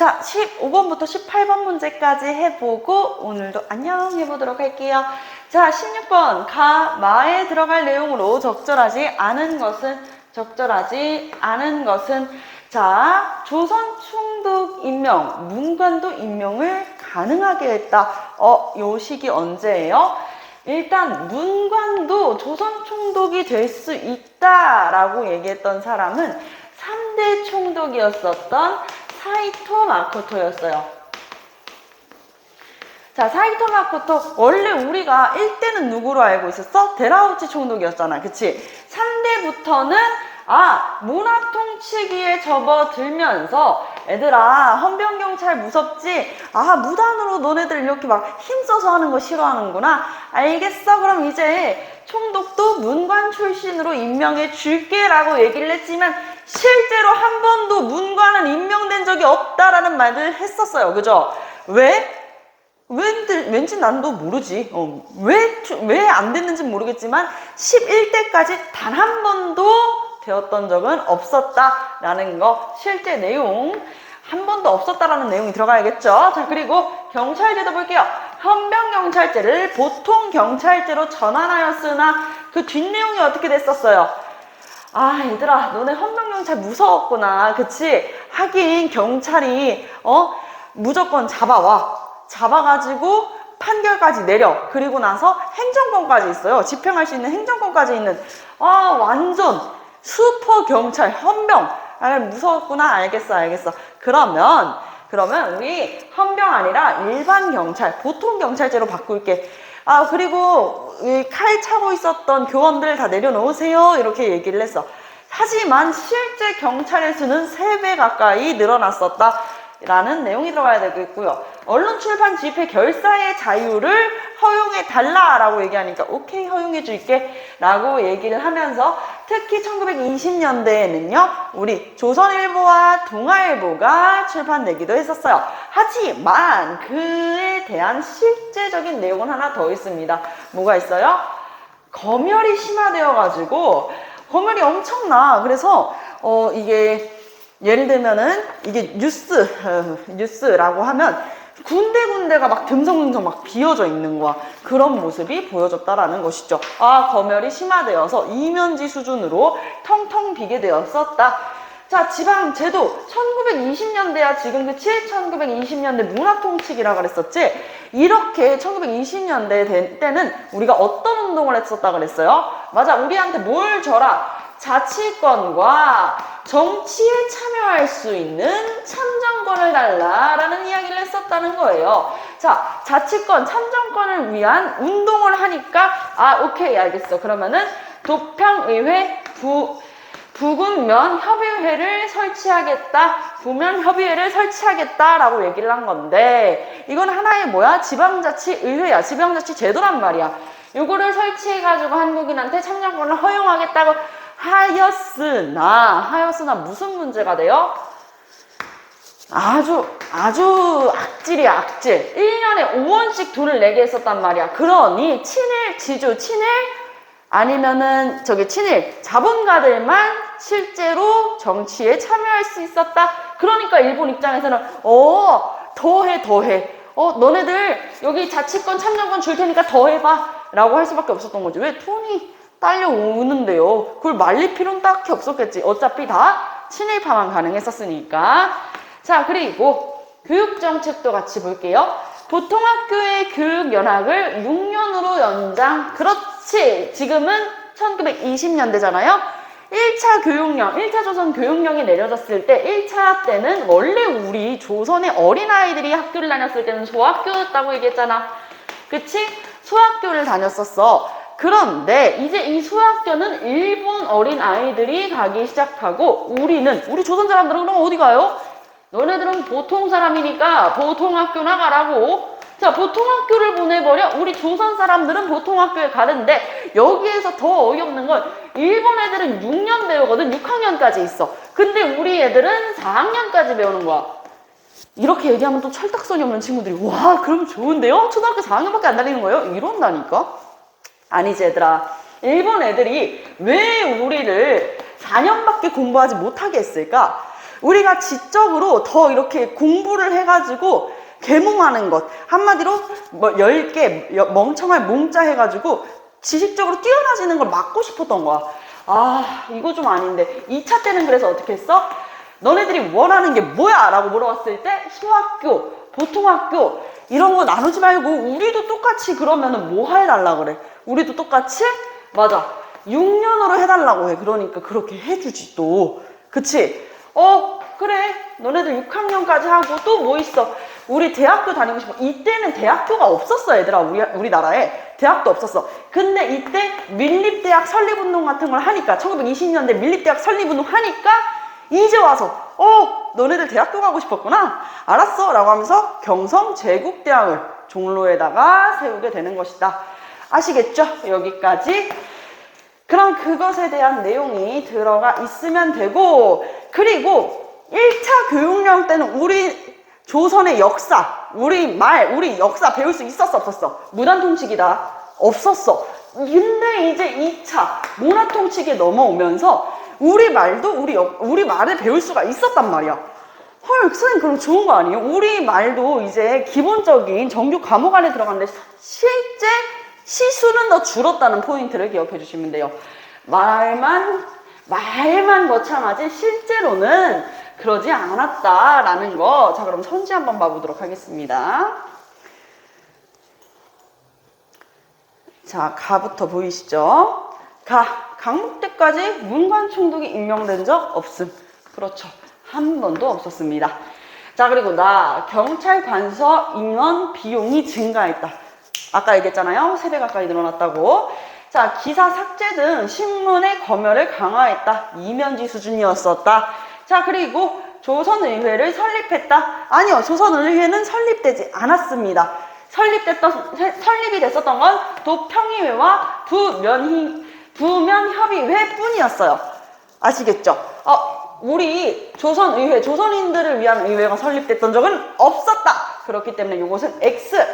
자, 15번부터 18번 문제까지 해보고 오늘도 안녕 해보도록 할게요. 자, 16번 가, 마에 들어갈 내용으로 적절하지 않은 것은 자, 조선 총독 임명, 문관도 임명을 가능하게 했다. 요 시기 언제예요? 일단 문관도 조선 총독이 될 수 있다라고 얘기했던 사람은 3대 총독이었었던 사이토 마코토였어요. 자, 사이토 마코토, 원래 우리가 1대는 누구로 알고 있었어? 데라우치 총독이었잖아. 그치? 3대부터는 문화통치기에 접어들면서 얘들아, 헌병경찰 무섭지? 무단으로 너네들 이렇게 막 힘써서 하는 거 싫어하는구나. 알겠어. 그럼 이제 총독도 문관 출신으로 임명해 줄게 라고 얘기를 했지만 실제로 한 번도 문관은 임명된 적이 없다라는 말을 했었어요. 그죠? 왜? 왠지 난도 모르지. 왜 안 됐는지 모르겠지만 11대까지 단 한 번도 되었던 적은 없었다라는 거, 실제 내용 한 번도 없었다라는 내용이 들어가야겠죠. 자, 그리고 경찰제도 볼게요. 헌병경찰제를 보통경찰제로 전환하였으나 그 뒷내용이 어떻게 됐었어요? 얘들아, 너네 헌병경찰 무서웠구나. 그치? 하긴 경찰이 무조건 잡아가지고 판결까지 내려. 그리고 나서 행정권까지 있어요. 집행할 수 있는 행정권까지 있는 완전 슈퍼 경찰, 헌병. 무서웠구나. 알겠어. 그러면 우리 헌병 아니라 일반 경찰, 보통 경찰제로 바꿀게. 그리고 이 칼 차고 있었던 교원들 다 내려놓으세요. 이렇게 얘기를 했어. 하지만 실제 경찰의 수는 3배 가까이 늘어났었다. 라는 내용이 들어가야 되겠고요. 언론 출판 집회 결사의 자유를 허용해 달라라고 얘기하니까 오케이, 허용해 줄게 라고 얘기를 하면서 특히 1920년대에는요 우리 조선일보와 동아일보가 출판되기도 했었어요. 하지만 그에 대한 실제적인 내용은 하나 더 있습니다. 뭐가 있어요? 검열이 심화되어 가지고 검열이 엄청나. 그래서 이게 예를 들면은 이게 뉴스라고 하면 군데군데가 막 듬성듬성 막 비어져 있는 거야. 그런 모습이 보여졌다라는 것이죠. 검열이 심화되어서 이면지 수준으로 텅텅 비게 되었었다. 자, 지방제도 1920년대야 지금. 그치? 1920년대 문화통치기라고 그랬었지? 이렇게 1920년대 때는 우리가 어떤 운동을 했었다 그랬어요? 맞아, 우리한테 뭘 줘라? 자치권과 정치에 참여할 수 있는 참정권을 달라라는 이야기를 했었다는 거예요. 자, 자치권, 참정권을 위한 운동을 하니까 오케이, 알겠어. 그러면은 도평의회 부군면 협의회를 설치하겠다. 부면 협의회를 설치하겠다라고 얘기를 한 건데 이건 하나의 뭐야? 지방자치의회야. 지방자치 제도란 말이야. 요거를 설치해가지고 한국인한테 참정권을 허용하겠다고 하였으나 무슨 문제가 돼요? 아주 악질이야, 악질. 1년에 5원씩 돈을 내게 했었단 말이야. 그러니 친일, 지주, 친일 아니면은 친일 자본가들만 실제로 정치에 참여할 수 있었다. 그러니까 일본 입장에서는 더해. 너네들 여기 자치권, 참정권 줄 테니까 더 해봐 라고 할 수밖에 없었던 거지. 왜? 돈이 딸려오는데요. 그걸 말릴 필요는 딱히 없었겠지. 어차피 다 친일파만 가능했었으니까. 자, 그리고 교육정책도 같이 볼게요. 보통학교의 교육연학을 6년으로 연장. 그렇지. 지금은 1920년대잖아요. 1차 교육령, 1차 조선 교육령이 내려졌을 때 1차 때는 원래 우리 조선의 어린아이들이 학교를 다녔을 때는 소학교였다고 얘기했잖아. 그치? 소학교를 다녔었어. 그런데 이제 이 소학교는 일본 어린아이들이 가기 시작하고 우리 조선 사람들은 그럼 어디 가요? 너네들은 보통 사람이니까 보통학교나 가라고. 자, 보통학교를 보내버려. 우리 조선 사람들은 보통학교에 가는데 여기에서 더 어이없는 건 일본 애들은 6년 배우거든. 6학년까지 있어. 근데 우리 애들은 4학년까지 배우는 거야. 이렇게 얘기하면 또 철딱선이 없는 친구들이 와, 그럼 좋은데요? 초등학교 4학년밖에 안 다니는 거예요? 이런다니까? 아니지, 얘들아. 일본 애들이 왜 우리를 4년밖에 공부하지 못하게 했을까? 우리가 지적으로 더 이렇게 공부를 해가지고 계몽하는 것. 한마디로 뭐 10개 멍청한 몽짜 해가지고 지식적으로 뛰어나지는 걸 막고 싶었던 거야. 아, 이거 좀 아닌데. 2차 때는 그래서 어떻게 했어? 너네들이 원하는 게 뭐야? 라고 물어봤을 때 소학교, 보통학교 이런 거 나누지 말고 우리도 똑같이 그러면은 뭐 해달라 그래? 우리도 똑같이? 맞아. 6년으로 해달라고 해. 그러니까 그렇게 해주지 또. 그치? 그래. 너네들 6학년까지 하고 또 뭐 있어? 우리 대학교 다니고 싶어. 이때는 대학교가 없었어, 얘들아. 우리나라에. 대학도 없었어. 근데 이때 밀립대학 설립운동 같은 걸 하니까 1920년대 밀립대학 설립운동 하니까 이제 와서 너네들 대학교 가고 싶었구나. 알았어. 라고 하면서 경성제국대학을 종로에다가 세우게 되는 것이다. 아시겠죠? 여기까지. 그럼 그것에 대한 내용이 들어가 있으면 되고, 그리고 1차 교육령 때는 우리 조선의 역사, 우리 역사 배울 수 있었어, 없었어? 무단통치기다. 없었어. 근데 이제 2차 문화통치기에 넘어오면서 우리 말을 배울 수가 있었단 말이야. 헐, 선생님 그럼 좋은 거 아니에요? 우리 말도 이제 기본적인 정규 과목 안에 들어갔는데 실제 시수는 더 줄었다는 포인트를 기억해 주시면 돼요. 말만 거창하지 실제로는 그러지 않았다라는 거. 자, 그럼 선지 한번 봐보도록 하겠습니다. 자, 가부터 보이시죠? 강목대까지 문관총독이 임명된 적 없음. 그렇죠. 한 번도 없었습니다. 자, 그리고 경찰 관서 인원 비용이 증가했다. 아까 얘기했잖아요. 3배 가까이 늘어났다고. 자, 기사 삭제 등 신문의 검열을 강화했다. 이면지 수준이었었다. 자, 그리고 조선의회를 설립했다. 아니요, 조선의회는 설립되지 않았습니다. 설립이 됐었던 건 도평의회와 부면협의회 뿐이었어요. 아시겠죠? 우리 조선의회, 조선인들을 위한 의회가 설립됐던 적은 없었다. 그렇기 때문에 이것은 X.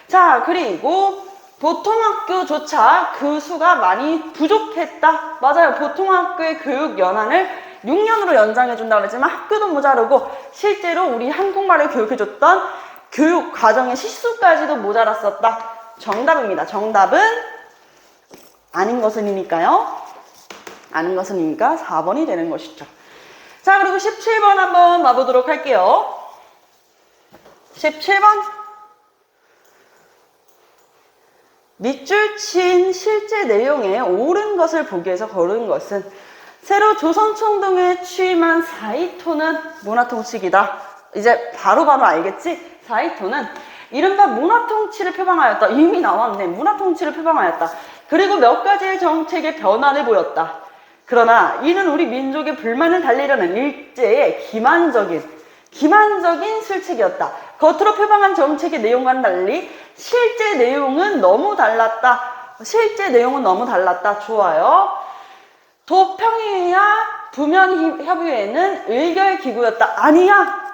자, 그리고 보통학교조차 그 수가 많이 부족했다. 맞아요. 보통학교의 교육 연한을 6년으로 연장해준다고 했지만 학교도 모자르고 실제로 우리 한국말을 교육해줬던 교육 과정의 시수까지도 모자랐었다. 정답입니다. 정답은 아닌 것은이니까요. 아닌 것은이니까 4번이 되는 것이죠. 자, 그리고 17번 한번 봐보도록 할게요. 17번. 밑줄 친 실제 내용에 옳은 것을 보기 위해서 고른 것은 새로 조선총독에 취임한 사이토는 문화통치기다. 이제 바로바로 알겠지? 사이토는 이른바 문화통치를 표방하였다. 이미 나왔네. 문화통치를 표방하였다. 그리고 몇 가지의 정책의 변화를 보였다. 그러나 이는 우리 민족의 불만을 달래려는 일제의 기만적인 실책이었다. 겉으로 표방한 정책의 내용과는 달리 실제 내용은 너무 달랐다. 좋아요. 도평의회와 부면협의회는 의결기구였다. 아니야.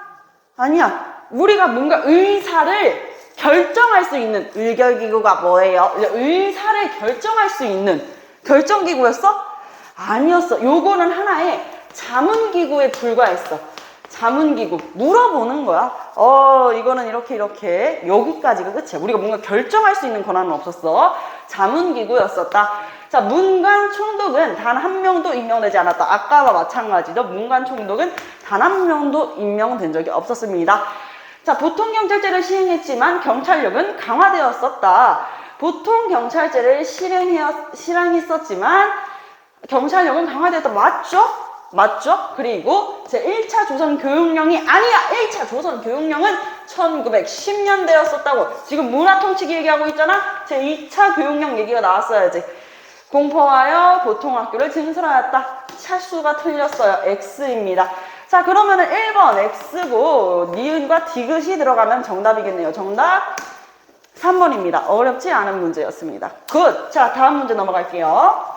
우리가 뭔가 의사를 결정할 수 있는 의결기구가 뭐예요? 의사를 결정할 수 있는 결정기구였어? 아니었어. 요거는 하나의 자문기구에 불과했어. 자문기구. 물어보는 거야. 이거는 이렇게 여기까지가 끝이야. 우리가 뭔가 결정할 수 있는 권한은 없었어. 자문기구였었다. 자, 문관총독은 단 한 명도 임명되지 않았다. 아까와 마찬가지로 문관총독은 단 한 명도 임명된 적이 없었습니다. 자, 보통경찰제를 시행했지만 경찰력은 강화되었었다. 보통경찰제를 실행했었지만 경찰력은 강화되었다. 맞죠? 그리고 제1차 조선교육령이 아니야. 1차 조선교육령은 1910년대였었다고. 지금 문화통치기 얘기하고 있잖아. 제2차 교육령 얘기가 나왔어야지. 공포하여 보통학교를 증설하였다. 차수가 틀렸어요. X입니다. 자, 그러면은 1번 X고 니은과 디귿이 들어가면 정답이겠네요. 정답 3번입니다. 어렵지 않은 문제였습니다. 굿! 자, 다음 문제 넘어갈게요.